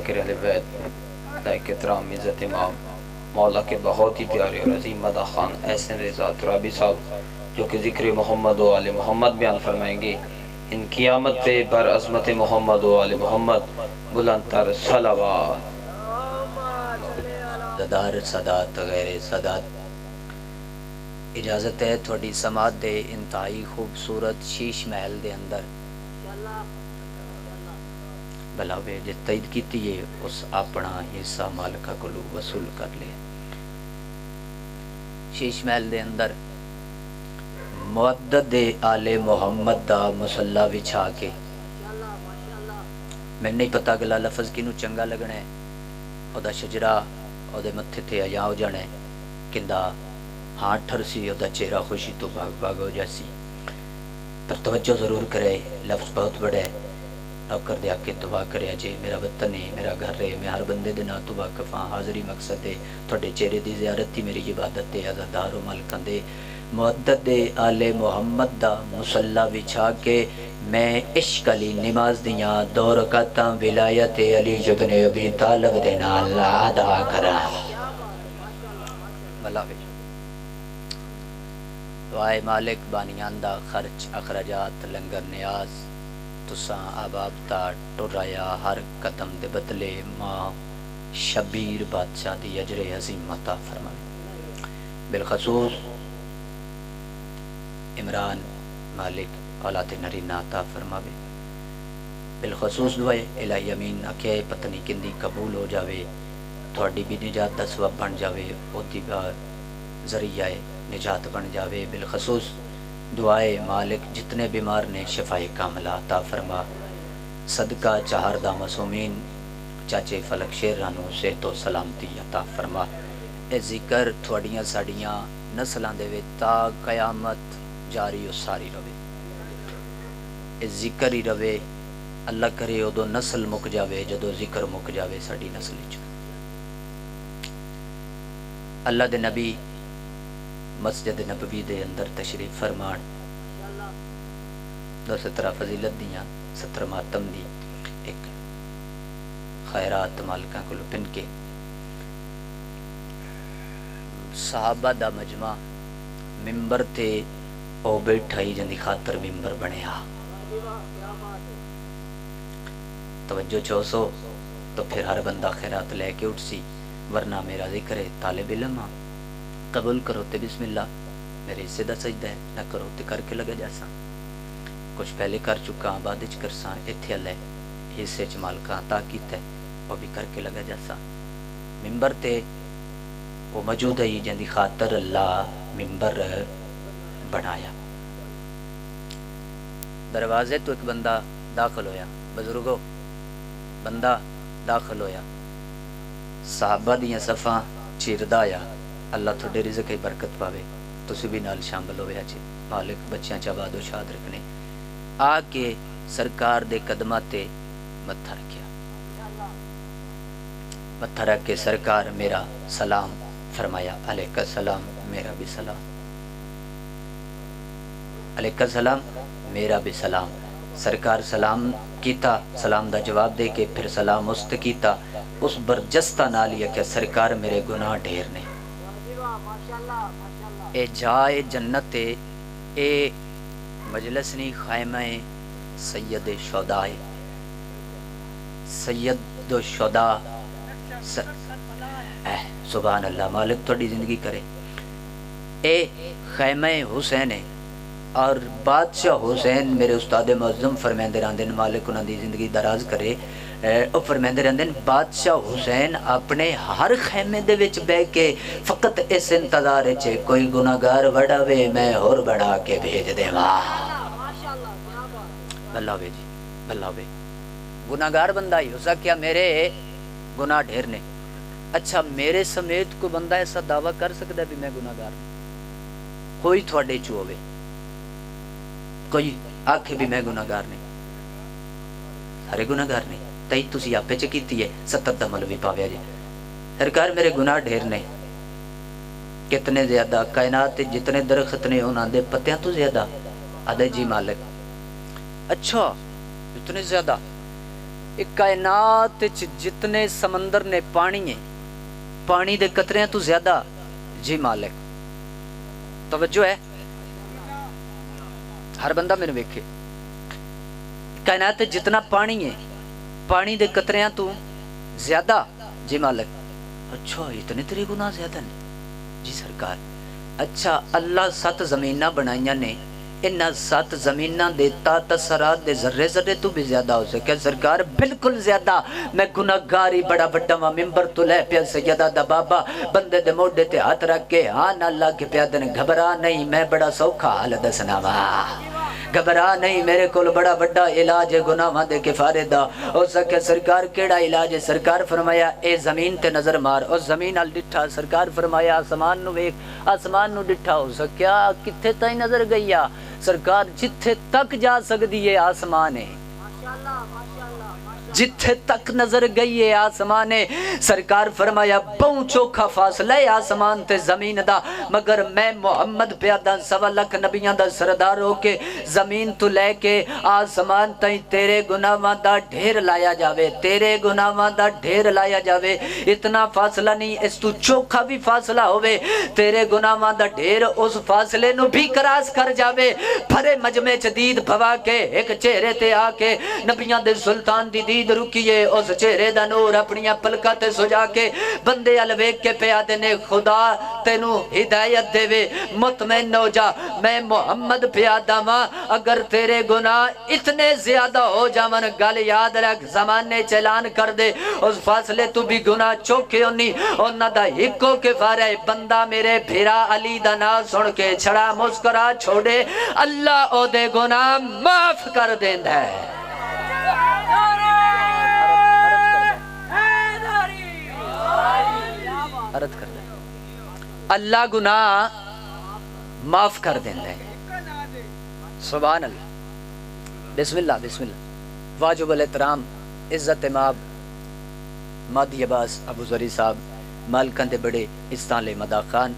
ذاکر اہل بیت لائق احترام عزت امام مولا کے بہت ہی پیارے اور عظیم مدح خان احسن رضا ترابی صاحب جو کہ ذکر محمد و آل محمد بیان فرمائیں گے، ان قیامت پہ بر عظمت محمد و آل محمد بلند تر صلوات۔ دار سادات غیر سادات، اجازت ہے تھوڑی سماعت دے انتہائی خوبصورت شیش محل دے اندر بلاوے جے تائید کیتی ہے اس اپنا حصہ مالکہ کو وصول کر لے۔ شیش محل دے اندر معدد آل محمد دا مسلح وچھا کے، میں نہیں پتا گلا لفظ کنو چنگا لگنا ہے، او دا شجرہ او دے متھے تھے آیا ہو جانے کندہ ہاں ٹھرسی او دا چہرہ خوشی تو بھاگ بھاگ ہو جاسی، پر توجہ ضرور کرے، لفظ بہت بڑا ہے۔ نوکر دے آکے دعا کرے جے میرا وطن ہے، میرا گھر ہے، میں ہر بندے دے نا تو واقف ہاں، حاضری مقصد ہے تھوڑے چہرے دی زیارت تھی میری عبادت ہے، عزادار و مالکان دے معدد آل محمد دا مسلح وچھا کے میں عشق علی نماز دیاں 2 رکعتاں ولایت علی ابن ابی طالب دے نال ادا کرا۔ بلاوے دعائے مالک بانیان دا خرچ اخراجات لنگر نیاز تساں آباب تا ٹرایا ہر قدم دے بدلے ماں شبیر بادشاہ دی اجر عظیم عطا فرمائے۔ بالخصوص عمران مالک اولاد نرینہ عطا فرماوے۔ بالخصوص دعائے الہی امین اکھے پتنی کندی قبول ہو جاوے، تھوڑی بھی نجات دا سبب بن جاوے، اوتی بار ذریعہ نجات بن جاوے۔ بالخصوص دعائے مالک جتنے بیمار نے شفائے کاملہ عطا فرما، صدقہ چہار دا معصومین چاچے فلک شیرانو صحت و سلامتی عطا فرما۔ اے ذکر تھوڑیاں ساڑیاں نسلاں دے وچ تا قیامت جاری و ساری روے، اے ذکر ہی روے، اللہ کرے ادو نسل مک جاوے جدو ذکر مک جاوے ساڑی نسل چ۔ اللہ دے نبی مسجد نبوی دے اندر تشریف فرمان، 217 فضیلت دیاں 17 ماتم دی ایک خیرات مالکاں کو لپن کے صحابہ دا مجمع ممبر تے او بیٹھائی جندی خاطر ممبر بنے ہاں، توجہ چوسو تو پھر ہر بندہ خیرات لے کے اٹھ سی، ورنہ میرا ذکر ہے طالب علم ہاں، قبول کرو تے بسم اللہ، میرے حصے دا سجدہ ہے، نہ کرو تے کر کے لگا جاسا، کچھ پہلے کر چکا ہاں بعد اچ کرساں، ایتھے اللہ حصے چ مالکاں عطا کیتا ہے وہ بھی کر کے لگا جاسا۔ ممبر تے وہ موجود ہے جندی خاطر اللہ ممبر بنایا۔ دروازے تو ایک بندہ داخل ہویا، بزرگو بندہ داخل ہویا، صحابہ دیاں صفاں چیردہ آیا، اللہ تھوڑے رزق کی برکت پاوے، تسی بھی نال شامل ہوئے جی، مالک بچیاں چاباد و شاد رکھنے، آ کے سرکار دے قدمات تے متھا رکھیا، متھا رکھ کے سرکار میرا سلام فرمایا، علیکہ السلام میرا بھی سلام، علیکہ السلام میرا بھی سلام۔ سرکار سلام کیتا، سلام دا جواب دے کے پھر سلام است کیتا، اس برجستہ نالیا کہ سرکار میرے گناہ ڈھیر نے، اے جائے جنت اے مجلس نی خیمہ سید شہداء، سید و شہداء، سبحان اللہ، مالک تھوڑی زندگی کرے، اے خیمہ حسین ہے، اور بادشاہ حسین میرے استاد معظم فرمیندے رہندے مالک انہاں دی زندگی دراز کرے، او فرمیندے رہندے بادشاہ حسین اپنے ہر خیمے دے وچ بہ کے فقط اس انتظار وچ کوئی گناہگار وڑاوے میں اور بڑھا کے بھیج دیواں۔ بلاوے جی بلاوے، گناہگار بندہ ہی ہو سکیا میرے گناہ ڈھیر نے، اچھا میرے سمیت کوئی بندہ ایسا دعویٰ کر سکتا ہے بھی میں گناہگار نہیں؟ کوئی تھوڑے چ ہوے کوئی آکھے بھی میں گناہگار نہیں؟ سارے گناہگار نہیں، تئی تسی آپے چ کیتی ہے 70 دا ملوی پاویا جی۔ سرکار میرے گناہ ڈھیر نے، کتنے زیادہ، کائنات جتنے درخت نے انہاں دے پتیاں تو زیادہ، آدھے جی مالک، اچھا اتنے زیادہ، کائنات جتنے سمندر نے پانی ہے، پانی دے قطریاں تو زیادہ جی مالک، توجہ ہے، ہر بندہ میرے ویکھے، کائنات جتنا پانی ہے پانی دے قطریاں تو زیادہ جی مالک۔ اچھا اتنے تیرے گناہ زیادہ نے؟ جی سرکار۔ اچھا اللہ 7 زمیناں بنائیاں نے، انہاں 7 زمیناں دے تاثرات دے ذرے ذرے تو بھی زیادہ ہو سکے سرکار؟ بالکل زیادہ۔ میں گناہگار ہی بڑا بڑا وا ممبر تو لے پیا سیدہ دا بابا بندے دے موڈے تے ہاتھ رکھ کے ہاں نہ اللہ کے پیا دن گھبرا نہیں، میں بڑا سوکھا حال دسنا وا، گھبرا نہیں، میرے کول بڑا بڑا علاج ہے گناہاں دے کفارے دا۔ او سکے سرکار کیڑا علاج ہے؟ سرکار فرمایا اے زمین تے نظر مار، او زمین ال ڈٹھا، سرکار فرمایا آسمان نو ویکھ، آسمان نو ڈٹھا، ہو سکیا کتھے تائیں نظر گئی آ؟ سرکار جتھے تک جا سکتی ہے آسمان ہے، جتھے تک نظر گئی ہے آسمان ہے۔ سرکار فرمایا بہت چوکھا فاصلہ ہے آسمان تے زمین دا، مگر میں محمد پیادا 1.25 لاکھ نبیاں دا سردار ہو کے زمین تو لے کے آسمان تائیں تیرے گناہاں دا ڈھیر لایا جاوے، تیرے گناہاں دا ڈھیر لایا جاوے۔ اتنا فاصلہ نہیں، اس تو چوکھا بھی فاصلہ ہوئے، تیرے گناہاں دا ڈھیر اس فاصلے نو بھی کراس کر جاوے۔ بھرے مجمع جدید بھوا کے ایک چہرے تے آ کے نبیاں دے سلطان دی دید رکیے، اس چہرے دا نور اپنیاں پلکاں تے سجا کے بندے الویک کے پیادے نے خدا تینو ہدایت دے وے، مطمئن ہو جا میں محمد پیادہ ماں، اگر تیرے گناہ اتنے زیادہ ہو جاون گل یاد رکھ زمانے چلان کر دے، اس فاصلے تو بھی گناہ چوکے ہونی، انہ دا ہکو کے فارے بندہ میرے بھیرا علی دا نا سن کے چھڑا مسکرا چھوڑے، اللہ او دے گناہ معاف کر دیند ہے۔ عرض کر دیں اللہ گناہ معاف کر دیند ہے۔ سبحان اللہ، بسم اللہ بسم اللہ۔ واجب الاحترام عزت امام مادی عباس ابو ذری صاحب مالکان دے بڑے استانلے مدا خان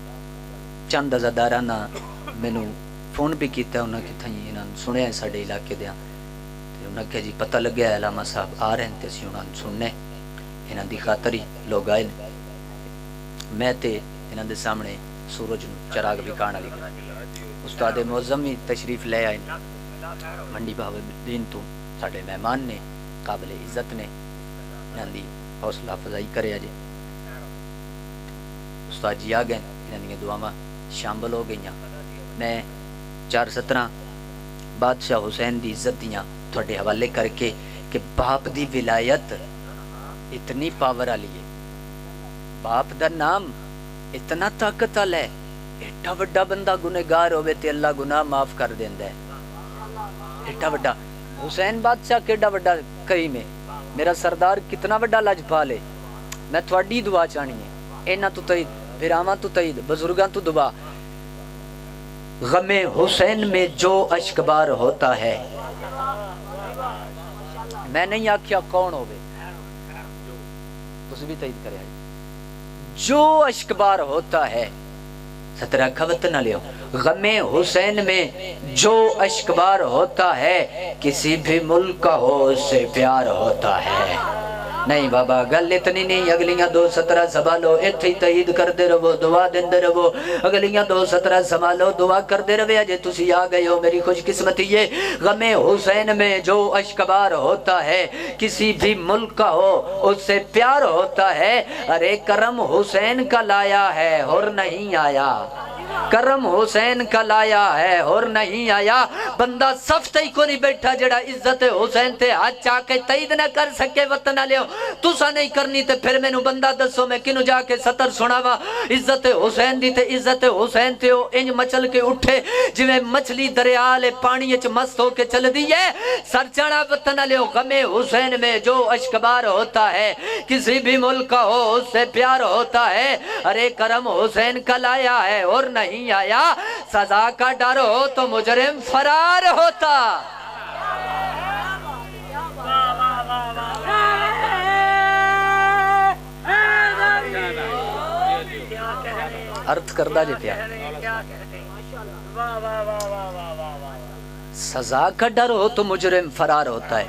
چند ازادارانہ مینوں فون بھی کیتا ہے، انہاں کی تھائیں انہاں سنے ہیں ساڑھے علاقے دیا، انہاں کہ جی پتہ لگ گیا ہے علامہ صاحب آ رہے ہیں تے اسی انہاں سننے، انہاں دی خاطری لوگ آئے میں تے انہاں دے سامنے سورج چراغ بھی کان علی استاد معظمی تشریف لے آئے منڈی بہاولدین تو ساڑھے مہمان نے قابل عزت نے انہاں دی حوصلہ افزائی کرے آجے استاد جی آ گئے، انہاں دی دعا شامل ہو گئیاں۔ میں 417 بادشاہ حسین دی عزت دیاں تھوڑے حوالے کر کے کہ باپ دی ولایت اتنی پاور آلی ہے، باپ دا نام اتنا طاقت آل ہے، ایٹا وڈا بندہ گنہگار ہوئے تے اللہ گناہ معاف کر دیندہ ہے۔ ایٹا وڈا حسین بادشاہ کیڑا وڈا کریم ہے، میرا سردار کتنا وڈا لاجپال ہے۔ میں تھوڑی دعا چاہنی ہے، اینا تو تائید بھیراما تو تائید بزرگاں تو دعا۔ غم حسین میں جو اشکبار ہوتا ہے، میں نہیں آکھیا کون ہوئے تسی بھی تائید کرے آئی، جو اشکبار ہوتا ہے سترہ کھوت نہ لیو، غم حسین میں جو اشکبار ہوتا ہے کسی بھی ملک کا ہو اس سے پیار ہوتا ہے۔ نہیں بابا گل اتنی نہیں، اگلیاں 2:17 سنبھالو، اتھے ہی تائید کر دے رہو، دعا دیندے رہو، اگلیاں 2:17 سنبھالو، دعا کر دے رہے اجے تسی آ گئے ہو، میری خوش قسمتی ہے۔ غم حسین میں جو اشکبار ہوتا ہے کسی بھی ملک کا ہو اس سے پیار ہوتا ہے، ارے کرم حسین کا لایا ہے اور نہیں آیا، کرم حسین کا لایا ہے اور نہیں آیا۔ بندہ صف ہی کو نہیں بیٹھا جڑا عزت حسین تے ہاتھ چاہ کے تائید نہ کر سکے وطن لیو، تسا نہیں کرنی تے پھر میں نو بندہ دسو میں کنو جا کے سطر سناوا۔ عزت حسین دی تے عزت حسین تے ہو انج مچل کے اٹھے جویں مچھلی دریا لے پانی اچ مست ہو کے چل دی ہے۔ سر چڑھا وطن لیو، غم حسین میں جو اشکبار ہوتا ہے کسی بھی ملک کا ہو اس سے پیار ہوتا ہے، ارے کرم حسین کا لایا ہے اور نہیں آیا، سزا کا ڈر ہو تو مجرم فرار ہوتا۔ عرض کردہ جی پیا، سزا کا ڈر ہو تو مجرم فرار ہوتا ہے۔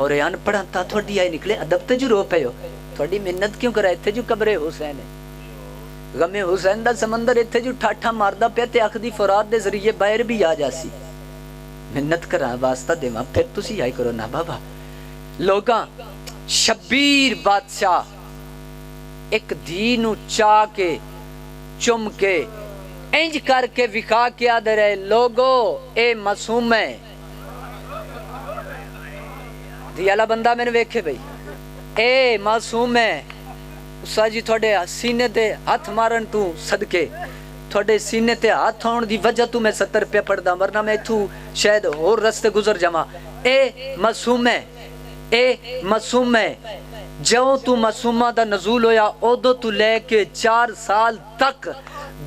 اور ان پڑھا تا تھوڑی آئی نکلے ادب تے جو رو پے ہو تھوڑی محنت کیوں کرائے تھے جو قبر حسین ہے غم حسین دا سمندر اتھے جو ٹھاٹھا ماردہ پہ تے اخدی فراد دے ذریعے باہر بھی آ جاسی محنت کرا واسطہ دیواں پھر تسی آئی کرو نا بابا لوگاں شبیر بادشاہ ایک دینو چاہ کے چم کے انج کر کے وکھا کے آدھے رہے لوگو اے معصوم ہے دیالا بندہ میں نے ویکھے بھئی اے معصوم ہے اسا جی تھوڑے سینے تے ہاتھ مارن تو صدقے تھوڑے سینے تے ہاتھ ہون دی وجہ تو میں 70 روپے پڑھ دا ورنہ میں تو شاید اور رستے گزر جاواں اے معصوم ہے اے معصوم ہے جو تو معصومہ دا نزول ہویا اودو تو لے کے 4 سال تک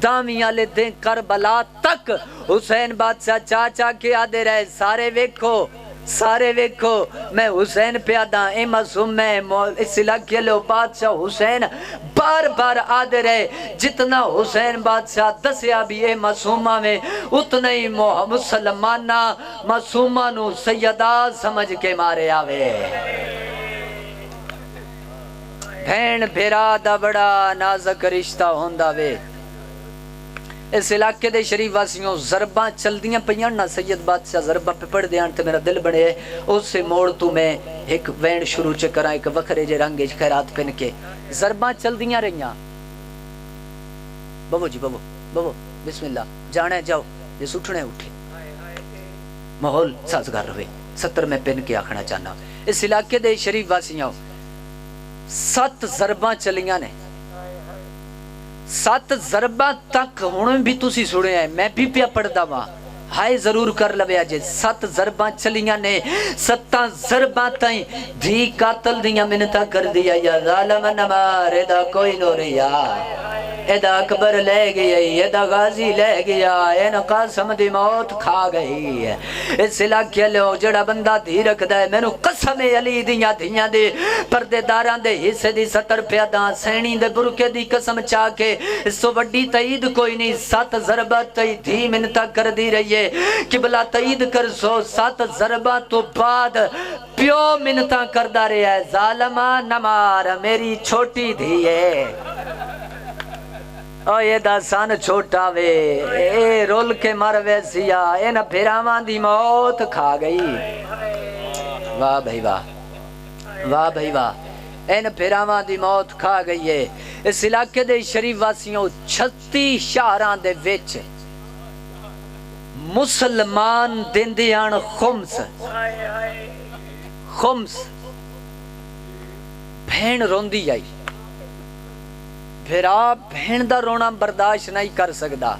دامی والے دن کربلا تک حسین بادشاہ چاچا کے آدھے رہے سارے ویکھو میں حسین پیادا اے معصوم میں اس علاقے لو بادشاہ حسین بار بار آدھے رہے جتنا حسین بادشاہ دسیا بھی اے معصومہ میں اتنا ہی مسلمانہ معصومہ نو سیدہ سمجھ کے مارے آوے بھین بھیرا دا بڑا نازک رشتہ ہوندا وے اس علاقے دے شریف واسیوں ضرباں چل دیاں پیاں نا سید بادشاہ ضرباں پہ پڑھ دیاں تے میرا دل بڑے اس سے موڑ تو میں ایک وین شروع چکراں ایک وکھرے جے رنگے خیرات پہن کے ضرباں چل دیاں رہیاں بابو جی بابو بسم اللہ جانے جاؤ جے سٹھنے اٹھے ماحول سازگار رہے 70 میں پہن کے آکھنا چاہنا اس علاقے دے شریف واسیوں 7 ضرباں چلیاں نے 7 ضرباں تک ہوں بھی تسی سنے ہیں میں بھی پیا پڑھ دا ماں ہائے ضرور کر لوے آجے 7 ضرباں چلیاں نے 7 ضرباں تائیں دھی قاتل دیاں منتا کر دیا یا ظالم نمار ادا کوئی نو ریا ادا اکبر لے گئی ادا غازی لے گیا این قاسم دی موت کھا گئی اس علاقے لو جڑا بندہ دھی رکھ دائے میں نو قسم علی دیاں دے پردے داران دے حصے دی 70 پیاداں سینی دے برکے دی قسم چاہ کے اس تو وڈی تائید کوئی نہیں 7 ضربات تائی دھی منتا کر دی رہی ہے قبلہ تائید کر سو 7 ضربات تو بعد پیو منتا کردہ رہا ہے ظالمہ نمار میری چھوٹی دھی ہے او یہ داسان چھوٹا وے اے رول کے مر ویسیا اے نا پھراوان دی موت کھا گئی واہ بھائی واہ اے نا پھراوان دی موت کھا گئی ہے اس علاقے دے شریف واسیوں 36 شہران دے وچ مسلمان دیندیاں خمس بھین روندی آئی بھیرا بھین دا رونا برداشت نہیں کر سکدا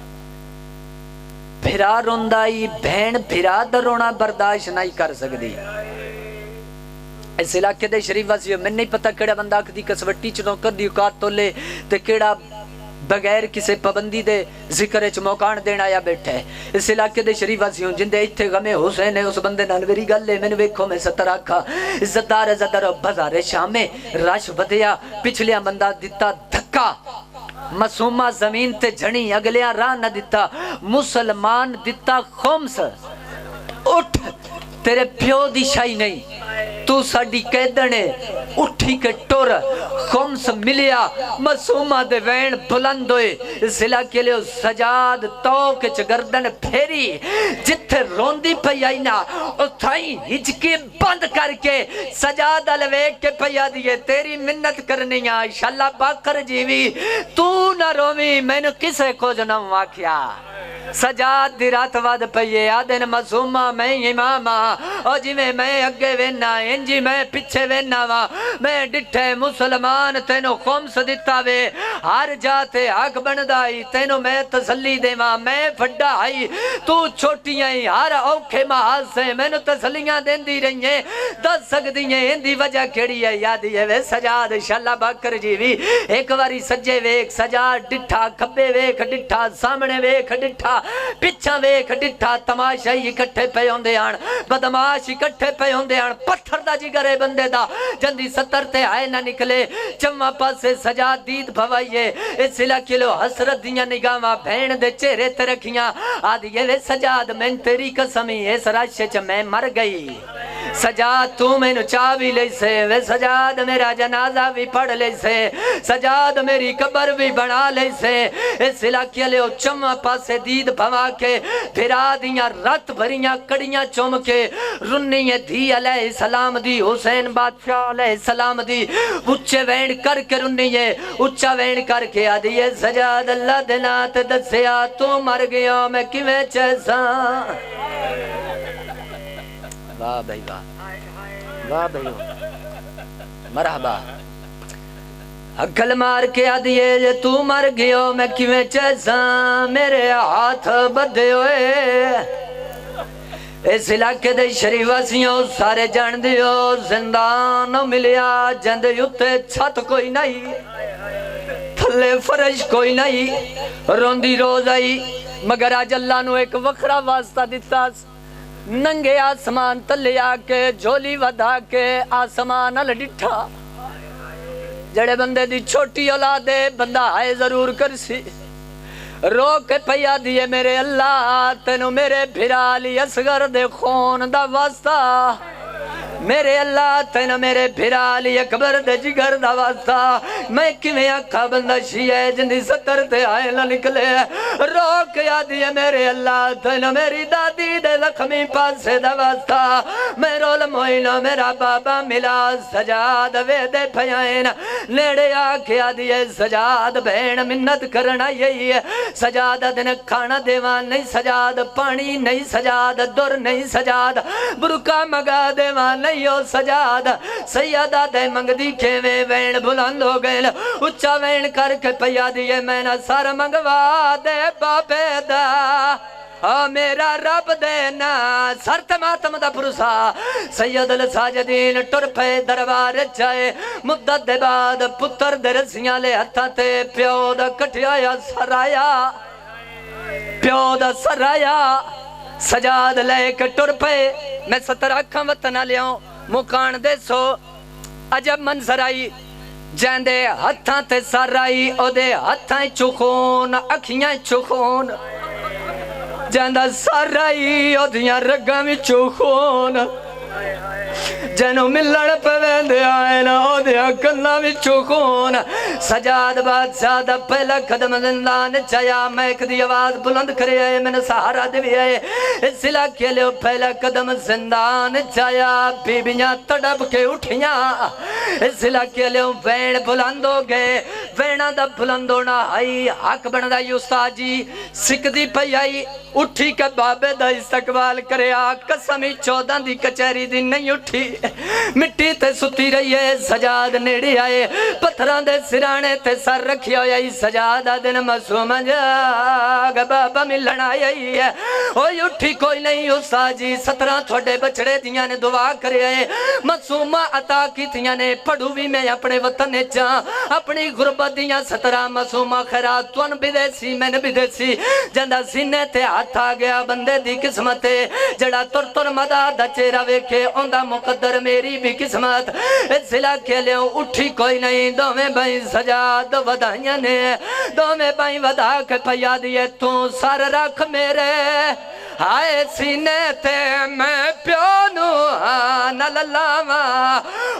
بھیرا روندائی بھین بھیرا دا رونا برداشت نہیں کر سکدی اس علاقے دے شریف واسیوں میں نہیں پتہ کیڑا بندہ کدی کسوٹی چنو کر دی اوقات تو لے تے کیڑا بغیر کسی پابندی دے ذکر اچ موقعان دینا یا بیٹھے اس علاقے دے شریف واسیوں جندے اتھے غم حسین ہے اس بندے نال میری گل ہے میں نے ویکھو میں 70 آکھا عزتدار بازار شام رش بدیا پچھلیا بندہ دتا دھکا معصومہ زمین تے جھنی اگلیا راہ نہ دتا مسلمان دتا خمس اٹھ تیرے پیو دی شائی نہیں تو ساڑی قیدنے اٹھی کے ٹور خمس ملیا معصومہ دے وین بلند ہوئے ضلع کے لئے سجاد تو کے چگردن پھیری جتھے روندی پہ آئینا اتھائی ہجکی بند کر کے سجاد الویک کے پہ دیئے تیری منت کرنی آئی شاللہ باکر جیوی تو نہ رومی میں نے کسے کو جنم واقعا سجاد دی رات واد پئیے آدن معصومہ میں امامہ او جی میں اگے وینا انجی میں پچھے وینا وا میں ڈٹھے مسلمان تینو خمس دیتا وے ہر جاتے حق بندائی تینو میں تسلی دے وا میں پھڑا آئی تو چھوٹی آئی ہر اوکھے محال سے میں نو تسلیاں دین دی رہی ہیں دس سکتی ہیں اندی وجہ کھڑی ہے یادی ہے وے سجاد شاللہ باکر جیوی ایک واری سجے ویک سجاد ڈٹھا کھبے ویک ڈٹھا سامنے ویک ڈٹھا پچھا ویک ڈٹھا تماشائی اکٹھے پہ ہوندے آن بدماش اکٹھے پہ ہوندے آن پتھر دا جگرے بندے دا جندی 70 تے آئے نہ نکلے چمہ پاسے سجاد دید بھوائیے اس علاقے لو حسرت دیاں نگاہاں بھین دے چہرے تے رکھیاں آدھیے وے سجاد میں تیری قسمی اس راشے چ میں مر گئی سجاد تو میں نو چاہ بھی لے سے وے سجاد میرا جنازہ بھی پڑھ لے سے سجاد میری قبر بھی بنا لے سے اس علاقے لے چمہ پاسے دید پھوا کے پھرا دیاں رت بھریاں کڑیاں چوم کے رنی دھی علیہ السلام دی حسین بادشاہ علیہ السلام دی اچھے وین کر کے رنی اچھا وین کر کے آدھیے سجاد اللہ دنات دسیا تو مر گیا میں کیویں چیسا واہ بھائی واہ واہ بھائی مرحبا عقل مار کے آدھیے جے تو مر گیا میں کیویں چیسا میرے ہاتھ بدھے ہوئے اس علاقے دے شریفاسیوں سارے جان دیو زندان ملیا جند یوتے چھت کوئی نہیں تھلے فرش کوئی نہیں روندی روز آئی مگر آج اللہ نو ایک وکھرا واسطہ دیتا ننگے آسمان تلے آکے جھولی ودا کے آسمان نل ڈٹھا جڑے بندے دی چھوٹی اولادے بندہ آئے ضرور کرسی رو کے پیا دیے میرے اللہ تینو میرے بھرالی اصغر دے خون دا واسطہ میرے اللہ تینو میرے بھرالی اکبر دے جگر دا واسطہ میں کیویں آکھا بندہ شیعہ جندی ستر تے آئے نہ نکلے رو کے آدھیے میرے اللہ تینو میری دادی دے زخمی پاسے دا واسطہ میں رول موئنہ میرا بابا ملا سجاد وے دے پھیائن نیڑے آکے آدھیے سجاد بین منت کرنا یہی ہے سجاد دن کھانا دیوان نہیں سجاد پانی نہیں سجاد دور نہیں سجاد برکا مگا دیوان نہیں ہو سجاد سیدہ دے منگ دی کھیوے وین بلند ہو گئے اچھا وین کر کے پیا دیئے میں نہ سار منگوا دے باپے دا میرا رب دینا سر تماتم دا پرسا سید الساجدین ٹر پہ دربار جائے مدت دے بعد پتر دے رسیاں لے ہتھا تے پیو دا کٹیایا سرایا پیو دا سرایا سجاد لے کے ٹر پہ میں ستر اکھاں وطنہ لیاؤں مکان دے سو عجب منظر آئی جیندے ہتھاں تے سر آئی او دے ہتھاں چکھون اکھیاں چکھون جیندہ سر آئی او دیاں رگاں میں چکھون جنو ملڑ پہ ویندے آئے نا او دیا کنہ میں چکون سجاد بادشاہ دا پہلا قدم زندان چایا میک دی آواز بلند کرے آئے میں نے سہارا دیوی آئے اس علاقے لے پہلا قدم زندان چایا بی بیاں تڑپ کے اٹھیاں اس علاقے لے وین بلند ہو گئے وینہ دا بلند ہونا آئی حق بندہ یوستا جی سکھ دی پہ آئی اٹھی کے بابے دا استقبال کرے آ قسمی 14 دی کچھری دی نہیں اٹھی مٹی تے ستی رہی ہے سجاد نیڑی آئے پتھران دے سرانے تے سر رکھی ہوئی سجاد دن مسوم جاگ بابا ملن آئی ہے اوہ اٹھی کوئی نہیں اسا جی 17 تھوڑے بچڑے دیاں نے دعا کرے آئے مسومہ عطا کی تیاں نے پڑھو بھی میں اپنے وطن جان اپنی غربت دیاں 17 مسومہ خیرات تون بھی دے سی میں نے بھی دے سی جندہ سینے تے ہاتھ آ گیا بندے دی قسمتے جڑا تر تر مدہ دا چیرہ ویکھے اندہ مقدر میری بھی قسمت اس علاقے لے اٹھی کوئی نہیں دو میں بھائی سجاد ودائیاں نے دو میں بھائی ودا کے پیا دیئے تو سر رکھ میرے آئے سینے تے میں پیونو آنا للاما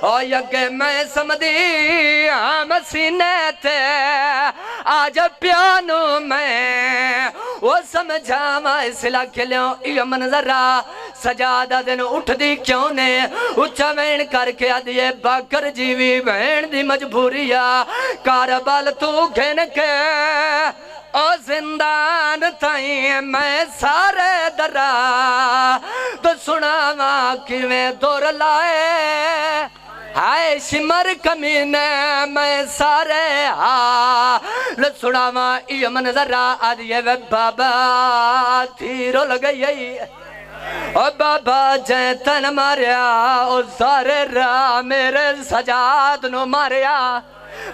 او یگے میں سمدی آم سینے تے آج پیونو میں وہ سمجھا ماں اس علاقے لے یہ منظرہ سجادہ دن اٹھ دی کیوں نے اچھا وین کر کے آدھیے باکر جیوی وین دی مجبوریا کاربال تو گھن کے او زندان تائیں میں سارے درہ تو سنا ماں کیویں دور لائے ہائے شمر کمینے میں سارے لسنا ماں یہ منظرہ آدھیے وے بابا تیرو لگئی او بابا جیتن ماریا او سارے راہ میرے سجاد نو ماریا